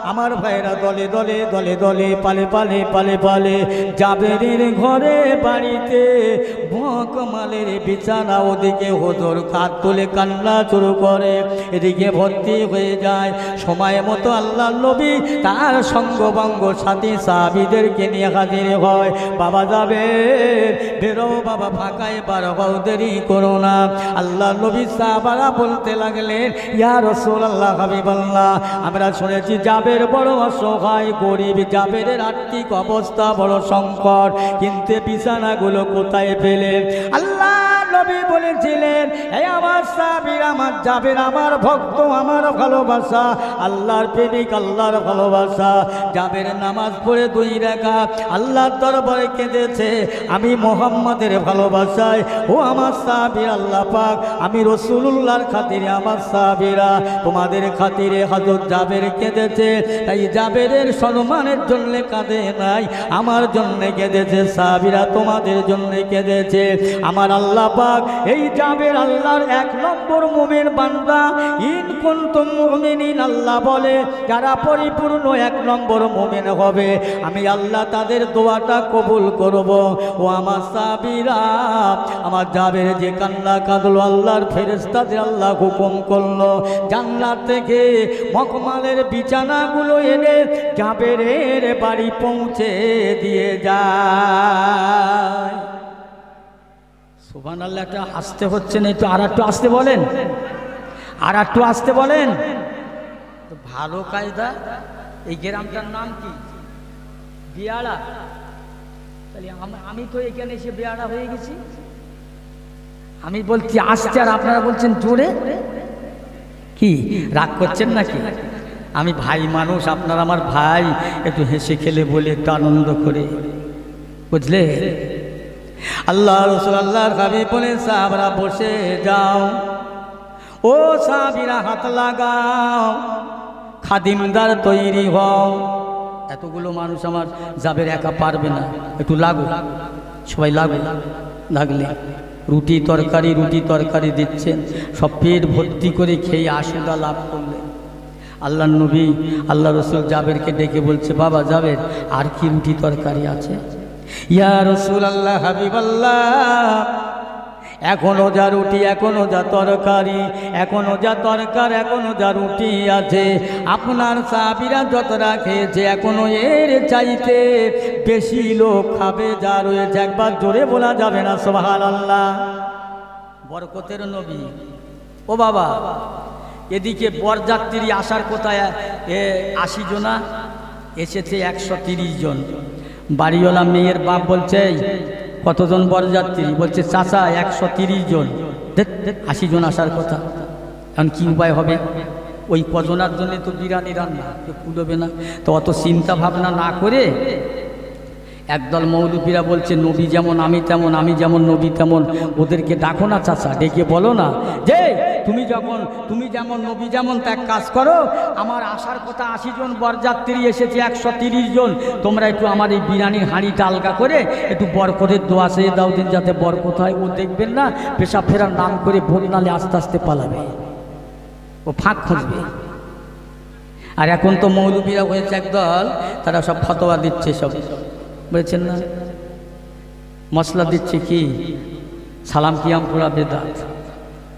Speaker 1: আমার ভাইরা দলে দলে দলে দলে পালে পালে জাবেরের ঘরে বাড়িতে বকমালের বিছানা, ওদিকে হুজুর কাঁধ তুলে কান্না শুরু করে, এদিকে ভর্তি হয়ে যায়। সময় মতো আল্লাহ নবী তার সঙ্গভঙ্গ সাথী সাহাবীদেরকে নিয়ে হাজির হয়। বাবা যাবে বেরো বাবা, ফাঁকায় বার হও, দেরি করো না। আল্লাহ নবী সাহাবারা বলতে লাগলেন, ইয়া রাসূলুল্লাহ হাবিবাল্লাহ, আমরা শুনেছি জাবের বড় অসহায় গরিব, জাবেরের আর্থিক অবস্থা বড় সংকট, কিন্তু বিছানাগুলো কোথায় পেলেন? আল্লাহ নবী বলেছিলেন, হে আমার সাহাবীরা, আমার জাবের আমার ভক্ত, আমার ভালোবাসা, আল্লাহর প্রেমিক, আল্লাহর ভালোবাসা। জাবের নামাজ পড়ে 2 রাকাত আল্লাহর দরবারে কেঁদেছে, আমি মুহাম্মাদের ভালোবাসায়। ও আমার সাহাবী, আল্লাহ পাক আমি রাসূলুল্লাহর খাতিরে, আমার সাহাবীরা তোমাদের খাতিরে হযরত জাবের কেঁদেছে, তাই জাবেরের সম্মানের জন্য কাঁদে নাই, আমার জন্য কেঁদেছে। সাহাবীরা তোমাদের জন্য কেঁদেছে। আমার আল্লাহ পাক এই জাবের আল্লাহর 1 নম্বর মুমিন বান্দা। ইন কুনতুম মুমিনিন, আল্লাহ বলে যারা পরিপূর্ণ 1 নম্বর মুমিন হবে আমি আল্লাহ তাদের দোয়াটা কবুল করব। ও আমার সাহাবীরা, আমার জাবের যে কান্না কাঁদলো, আল্লাহর ফেরেশতাদের আল্লাহ হুকুম করলো জান্নাত থেকে মকমালের বিছানাগুলো এনে জাবেরের বাড়ি পৌঁছে দিয়ে যায়। সুবহানাল্লাহ। একটা আসতে হচ্ছে না, একটু আর একটু আসতে বলেন, আর একটু আসতে বলেন। তো ভালো কায়দা। এই গ্রামটার নাম কি? বিয়াড়া। তাহলে আমি তো এখানে এসে বিয়াড়া হয়ে গেছি। আমি বলছি আসছে আর আপনারা বলছেন জোরে। কি রাগ করছেন নাকি? আমি ভাই মানুষ, আপনারা আমার ভাই, একটু হেসে খেলে বলে একটু আনন্দ করে, বুঝলে? আল্লাহ রাসূল আল্লাহর হাবিব বলেন, সাহাবারা বসে যাও, ও সাহাবীরা হাত লাগাও, খাদিমদার তৈরি হও। এতগুলো মানুষ আমার জাবের একা পারবে না, একটু লাগো, সবাই লাগো। লাগলে রুটি তরকারি দিচ্ছেন, সব পেট ভর্তি করে খেয়ে আশীর্বাদ লাভ করলেন। আল্লাহ নবী আল্লাহ রসুল জাবেরকে ডেকে বলছে, বাবা জাবের, আর কি রুটি তরকারি আছে? ইয়া রসুল আল্লাহ, হাবিব আল্লাহ, এখনো যা রুটি, এখনো যা তরকারি, এখনো যা তরকারি, এখনো যা রুটি আছে, আপনার সাহাবীরা যতটা খেয়েছে, এখনো এর চাইতে বেশি লোক খাবে যা রয়েছে। একবার জোরে বলা যাবে না সুবহানাল্লাহ? বরকতের নবী। ও বাবা, এদিকে বরযাত্রী আসার কোথায় 80 জনা, এসেছে 130 জন। বাড়িওয়ালা মেয়ের বাপ বলছে, কতজন বরযাত্রী? বলছে চাচা 130 জন। 80 জন আসার কথা, এখন কি উপায় হবে? ওই কজনার জন্য তো বিরিয়ানি রান্না, কেউ কুলোবে না। তো অত চিন্তা ভাবনা না করে একদল মৌলবীরা বলছে, নবী যেমন আমি তেমন, আমি যেমন নবী তেমন, ওদেরকে ডাকো না চাচা, ডেকে বলো না যে তুমি যেমন নবী যেমন, তা এক কাজ করো, আমার আসার কথা 80 জন বরযাত্রী, এসেছে 130 জন, তোমরা একটু আমার এই বিরিয়ানির হাঁড়িটা আলগা করে একটু বরকতের দোয়া চেয়ে দাও দিন, যাতে বরকত হয়। ও দেখবেন না পেশাব ফেরার নাম করে ভোট নালে আস্তে আস্তে পালাবে, ও ফাঁক খুঁজবে। আর এখন তো মৌলবীরা হয়েছে একদল, তারা সব ফতোয়া দিচ্ছে, সব বলেছেন না, মশলা দিচ্ছে কি, সালাম কিয়াম করা বেদাত,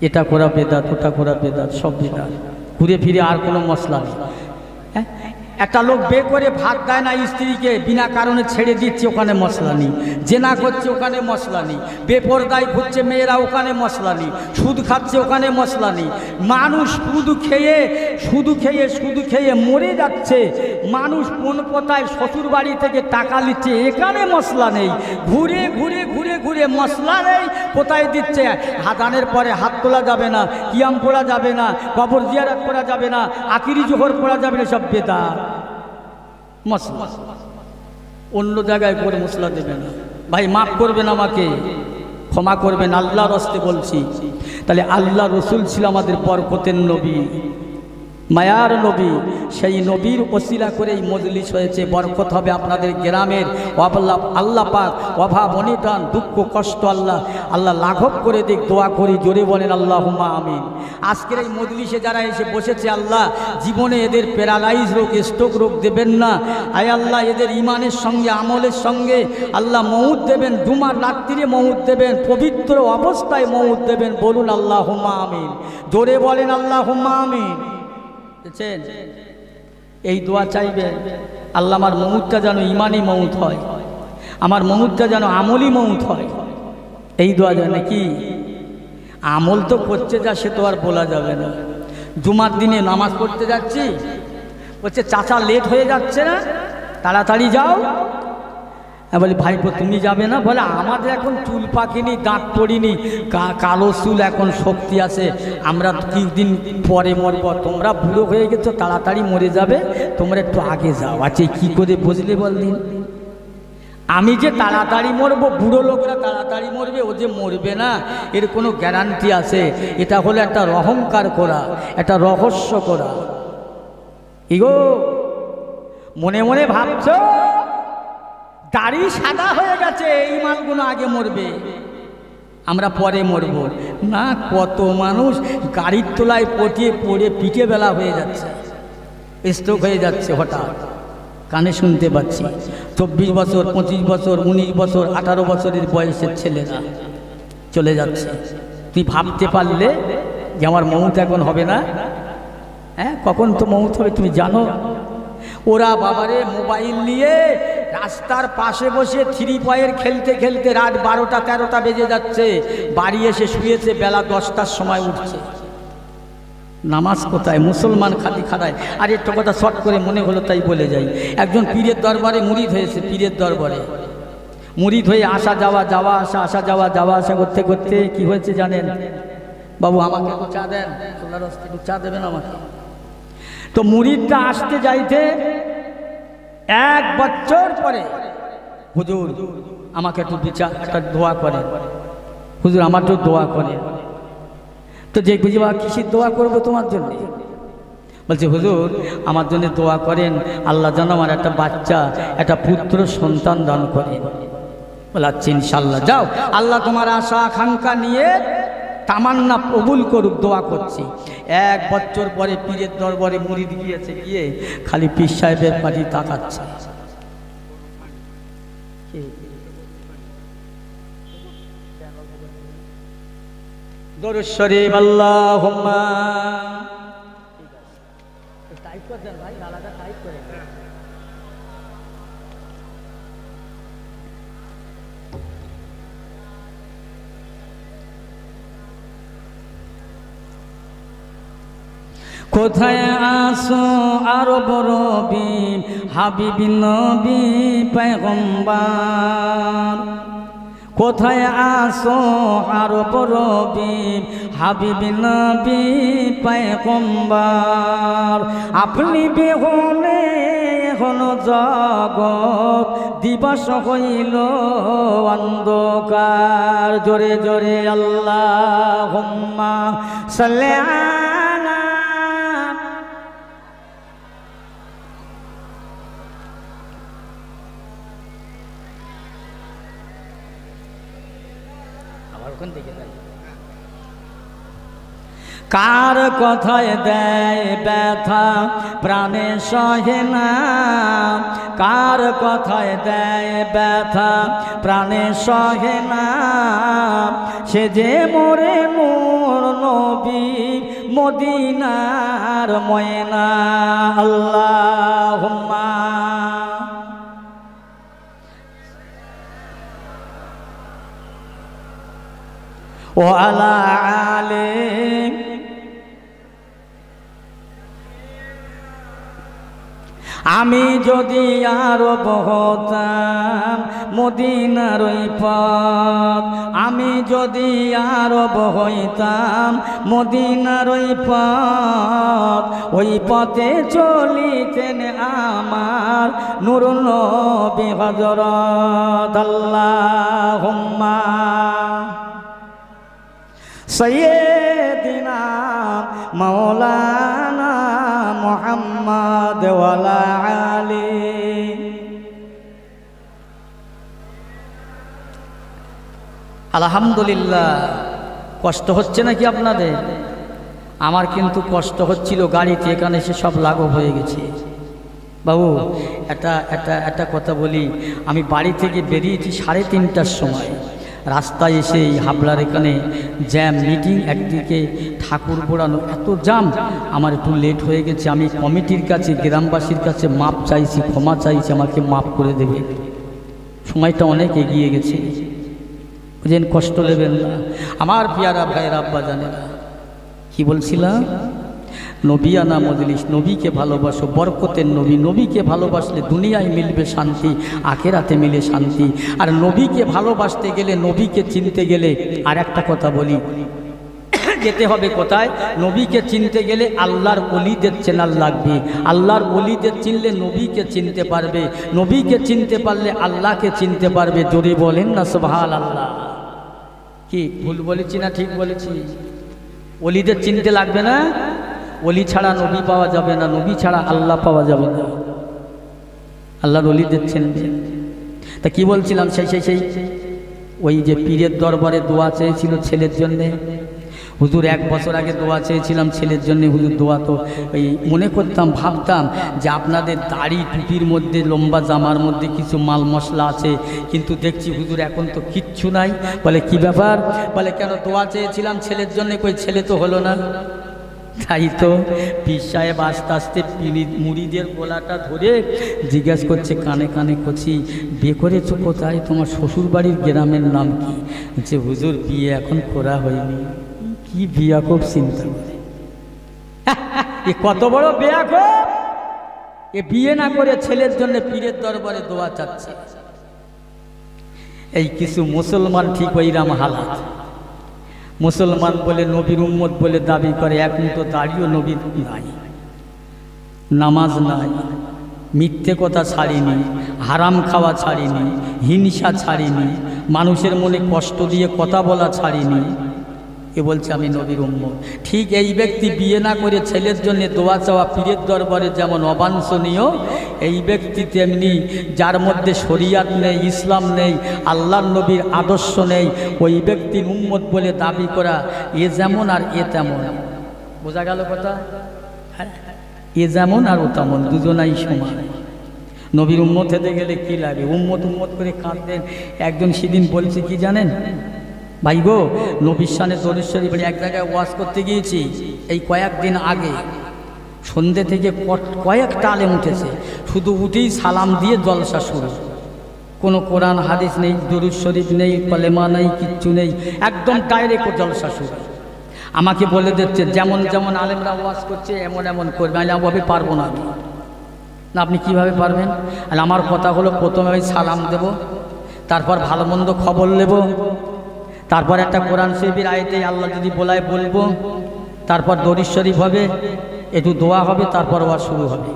Speaker 1: এটা করা বেদাত, ওটা করা বেদাত, সব বেদাত, ঘুরে ফিরে আর কোনো মশলা নেই। হ্যাঁ, একটা লোক বে করে ভাত দেয় না স্ত্রীকে, বিনা কারণে ছেড়ে দিচ্ছে, ওখানে মশলা নেই। জেনা করছে, ওখানে মশলা নেই। বেপরদায় ঘুরছে মেয়েরা, ওখানে মশলা নেই। সুদ খাচ্ছে, ওখানে মশলা নেই। মানুষ শুধু খেয়ে মরে যাচ্ছে। মানুষ কোন পথায় শ্বশুর বাড়ি থেকে টাকা নিচ্ছে, এখানে মশলা নেই। ঘুরে মশলা নেই, কোথায় দিচ্ছে? হাদানের পরে হাত তোলা যাবে না, কিয়াম পড়া যাবে না, কবর জিয়ারত করা যাবে না, আকিরি জোহর পড়া যাবে না, সব বেদাত মশলা। অন্য জায়গায় করে মশলা দেবে না। ভাই মাফ করবেন, আমাকে ক্ষমা করবেন, আল্লাহর হস্তে বলছি। তাহলে আল্লাহ রসুল ছিল আমাদের বরকতের নবী, মায়ার নবী। সেই নবীর ওসিলা করে এই মজলিস হয়েছে। বরকত হবে আপনাদের গ্রামের। আল্লাহ পাক অভাব অনিটান দুঃখ কষ্ট আল্লাহ লাঘব করে দিক, দোয়া করি, জোরে বলেন আল্লাহুম্মা আমিন। আজকের এই মজলিসে যারা এসে বসেছে, আল্লাহ জীবনে এদের প্যারালাইজ রোগ, স্ট্রোক রোগ দেবেন না। আয় আল্লাহ, এদের ইমানের সঙ্গে আমলের সঙ্গে আল্লাহ মউত দেবেন, জুমার রাত্রিরে মউত দেবেন, পবিত্র অবস্থায় মউত দেবেন। বলুন আল্লাহুম্মা আমিন, জোরে বলেন আল্লাহুম্মা আমিন। এই দোয়া চাইবেন, আল্লাহ আমার মউতটা যেন ইমানি মউত হয়, আমার মউতটা যেন আমলি মউত হয়। এই দোয়া জানে কি, আমল তো করছে যা, সে তো আর বলা যাবে না। জুমার দিনে নামাজ পড়তে যাচ্ছি, বলছে চাচা লেট হয়ে যাচ্ছে না, তাড়াতাড়ি যাও। বলি ভাইপো তুমি যাবে না? বলে আমাদের এখন চুল পাকিনি, দাঁত পড়িনি, কালো চুল এখন শক্তি আছে, আমরা কিছুদিন পরে মরব, তোমরা বুড়ো হয়ে গেছো, তাড়াতাড়ি মরে যাবে, তোমরা একটু আগে যাও। আচ্ছা কি করে বুঝলে বলদিন? আমি যে তাড়াতাড়ি মরবো, বুড়ো লোকরা তাড়াতাড়ি মরবে, ও যে মরবে না এর কোনো গ্যারান্টি আছে? এটা হলো একটা অহংকার করা, একটা রহস্য করা। ইগো মনে মনে ভাবছো দাড়ি সাদা হয়ে গেছে, এই মালগুলো আগে মরবে, আমরা পরে মরব না। কত মানুষ গাড়ির তলায় পটিয়ে পড়ে পিঠে বেলা হয়ে যাচ্ছে, স্ট্রোক হয়ে যাচ্ছে, হঠাৎ কানে শুনতে পাচ্ছি। 24 বছর, 25 বছর, 19 বছর, 18 বছরের বয়সের ছেলেরা চলে যাচ্ছে। তুই ভাবতে পারলে যে আমার মউত এখন হবে না? হ্যাঁ, কখন তো মউত হবে তুমি জানো? ওরা বাবারে মোবাইল নিয়ে রাস্তার পাশে বসে থ্রি পয়ের খেলতে খেলতে রাত 12টা 13টা বেজে যাচ্ছে, বাড়ি এসে শুয়েছে বেলা 10টার সময় উঠছে। নামাজ কোথায়? মুসলমান খালি খাড়ায়। আর একটা কথা শর্ট করে মনে হলো তাই বলে যাই। একজন পীরের দরবারে মুরিদ হয়েছে, পীরের দরবারে মুরিদ হয়ে আসা যাওয়া করতে করতে কি হয়েছে জানেন? বাবু আমাকে একটু চা দেন, আল্লাহর রাস্তায় একটু চা দেবেন আমাকে। তো মুরিদটা আসতে যাইতে 1 বছর পরে, হুজুর আমাকে একটু একটা দোয়া করেন, হুজুর আমার একটু দোয়া করেন। তো যে বুঝি বা কিসের দোয়া করবো তোমার জন্য? বলছে হুজুর আমার জন্য দোয়া করেন, আল্লাহ যেন আমার একটা বাচ্চা, একটা পুত্র সন্তান দান করেন। বলে আচ্ছা ইনশাল্লাহ, যাও আল্লাহ তোমার আশা আকাঙ্ক্ষা নিয়ে তামান্না কবুল করুক, দোয়া করছি। 1 বছর পরে পীরের দরবারে মুরিদ গিয়েছে, গিয়ে খালি পীর সাহেবের বাড়ি তাকাচ্ছে। দরুদ শরীফ আল্লাহুম্মা টাইপ করে দেন ভাই, আলাদা টাইপ করে। কোথায় আসো আরব রবি হাবিবি নবী পয়গম্বর, কোথায় আসো আরব রবি হাবিবি নবী পয়গম্বর, আপনি বিহনে এখন জগৎ দিবস হইল অন্ধকার। জোরে জোরে আল্লাহুম্মা সাল্লি আলা। কার কথায় দেয় ব্যথা প্রাণে সহে না, কার কথায় দেয় ব্যথা প্রাণে সহে না, সে যে মোরে নূর নবী মদিনার ময়না। আল্লাহুম্মা ও আলা আলে। আমি যদি আরব হতাম মদিনার ওই পথ, আমি যদি আরব হইতাম মদিনার ওই পথ, ওই পথে চলিতেন আমার নূর নবী হযরত। আল্লাহুম্মা সাইয়্যিদিনা মাওলানা মুহাম্মদ ওয়ালা আলি। আলহামদুলিল্লাহ। কষ্ট হচ্ছে নাকি আপনাদের? আমার কিন্তু কষ্ট হচ্ছিল গাড়িতে, এখানে এসে সব লাঘব হয়ে গেছে। বাবু একটা কথা বলি, আমি বাড়ি থেকে বেরিয়েছি 3:30টার সময়, রাস্তায় এসে এই হাবলার এখানে জ্যাম মিটিং, একদিকে ঠাকুর পোড়ানো, এত জাম, আমার একটু লেট হয়ে গেছে। আমি কমিটির কাছে গ্রামবাসীর কাছে মাপ চাইছি, ক্ষমা চাইছি, আমাকে মাপ করে দেবে। সময়টা অনেক এগিয়ে গেছে, বুঝেন, কষ্ট নেবেন না। আমার পিয়ারা ভাইয়ের আব্বা জানে না কি বলছিলাম, নবিয়ানা মজলিস, নবীকে ভালোবাসো, বরকতের নবী, নবীকে ভালোবাসলে দুনিয়ায় মিলবে শান্তি, আখেরাতে মিলে শান্তি। আর নবীকে ভালোবাসতে গেলে, নবীকে চিনতে গেলে, আর একটা কথা বলি, যেতে হবে কোথায়? নবীকে চিনতে গেলে আল্লাহর ওলিদের চেনার লাগবে। আল্লাহর ওলিদের চিনলে নবীকে চিনতে পারবে, নবীকে চিনতে পারলে আল্লাহকে চিনতে পারবে। জোরে বলেন না সুবহানাল্লাহ। কি ভুল বলেছি না ঠিক বলেছি? ওলিদের চিনতে লাগবে না, ওলি ছাড়া নবী পাওয়া যাবে না, নবী ছাড়া আল্লাহ পাওয়া যাবে না। আল্লাহর ওলিদের চিনবে। তা কি বলছিলাম, সেই ওই যে পীরের দরবারে দোয়া চেয়েছিল ছেলের জন্যে, হুজুর 1 বছর আগে দোয়া চেয়েছিলাম ছেলের জন্যে। হুজুর দোয়া তো ওই মনে করতাম, ভাবতাম যে আপনাদের দাড়ি টুপির মধ্যে, লম্বা জামার মধ্যে কিছু মাল মশলা আছে, কিন্তু দেখছি হুজুর এখন তো কিচ্ছু নাই। বলে কি ব্যাপার? বলে কেন দোয়া চেয়েছিলাম ছেলের জন্যে, কই ছেলে তো হলো না। তাই তো পীর সাহেব আস্তে আস্তে মুরিদের গলাটা ধরে জিজ্ঞেস করছে, কানে কানে করছি, বিয়ে করেছো কোথায়? তোমার শ্বশুর বাড়ির গ্রামের নাম কি? যে হুজুর বিয়ে এখন করা হয়নি। কি বিয়াকুব চিন্তা করে, এ কত বড় বিয়াকুব! এ বিয়ে না করে ছেলের জন্য পীরের দরবারে দোয়া চাচ্ছে। এই কিছু মুসলমান ঠিক ওইরাম হালাত। মুসলমান বলে, নবীর উম্মত বলে দাবি করে, এক মুঠো দাঁড়িয়েও নবীর নাই, নামাজ নাই, মিথ্যে কথা ছাড়িনি, হারাম খাওয়া ছাড়িনি, হিংসা ছাড়িনি, মানুষের মনে কষ্ট দিয়ে কথা বলা ছাড়িনি। এ বলছে আমি নবীর উম্মত। ঠিক এই ব্যক্তি বিয়ে না করে ছেলের জন্য দোয়া চাওয়া পীরের দরবারে যেমন অবাঞ্ছনীয়, এই ব্যক্তি তেমনি যার মধ্যে শরিয়াত নেই, ইসলাম নেই, আল্লাহর নবীর আদর্শ নেই, ওই ব্যক্তির উম্মত বলে দাবি করা এ যেমন আর এ তেমন। বোঝা গেল কথা? এ যেমন আর ও তেমন, দুজনাই সমান। নবীর উম্মত হতে গেলে কী লাগে? উম্মত উম্মত করে কাঁদতেন। একজন সেদিন বলছে কি জানেন ভাই গো, নবীর শানে দরুদ শরীফ এক জায়গায় ওয়াজ করতে গিয়েছি এই কয়েকদিন আগে, সন্ধ্যে থেকে কয়েকটা আলেম উঠেছে, শুধু উঠেই সালাম দিয়ে জলসা শুরু, কোনো কোরআন হাদিস নেই, দরুদ শরীফ নেই, কলেমা নেই, কিচ্ছু নেই, একদম ডাইরেক্ট জলসা শুরু। আমাকে বলে দিচ্ছে যেমন যেমন আলেমরা ওয়াজ করছে এমন এমন করবে। আমি ওভাবে পারবো না। না আপনি কিভাবে পারবেন? আর আমার কথা হলো প্রথমে আমি সালাম দেব, তারপর ভালো মন্দ খবর নেব, তারপর একটা কোরআন শরীফের আয়াতে আল্লাহ যদি বলায় বলবো, তারপর দরুদ শরীফ হবে, একটু দোয়া হবে, তারপর ওয়াজ শুরু হবে।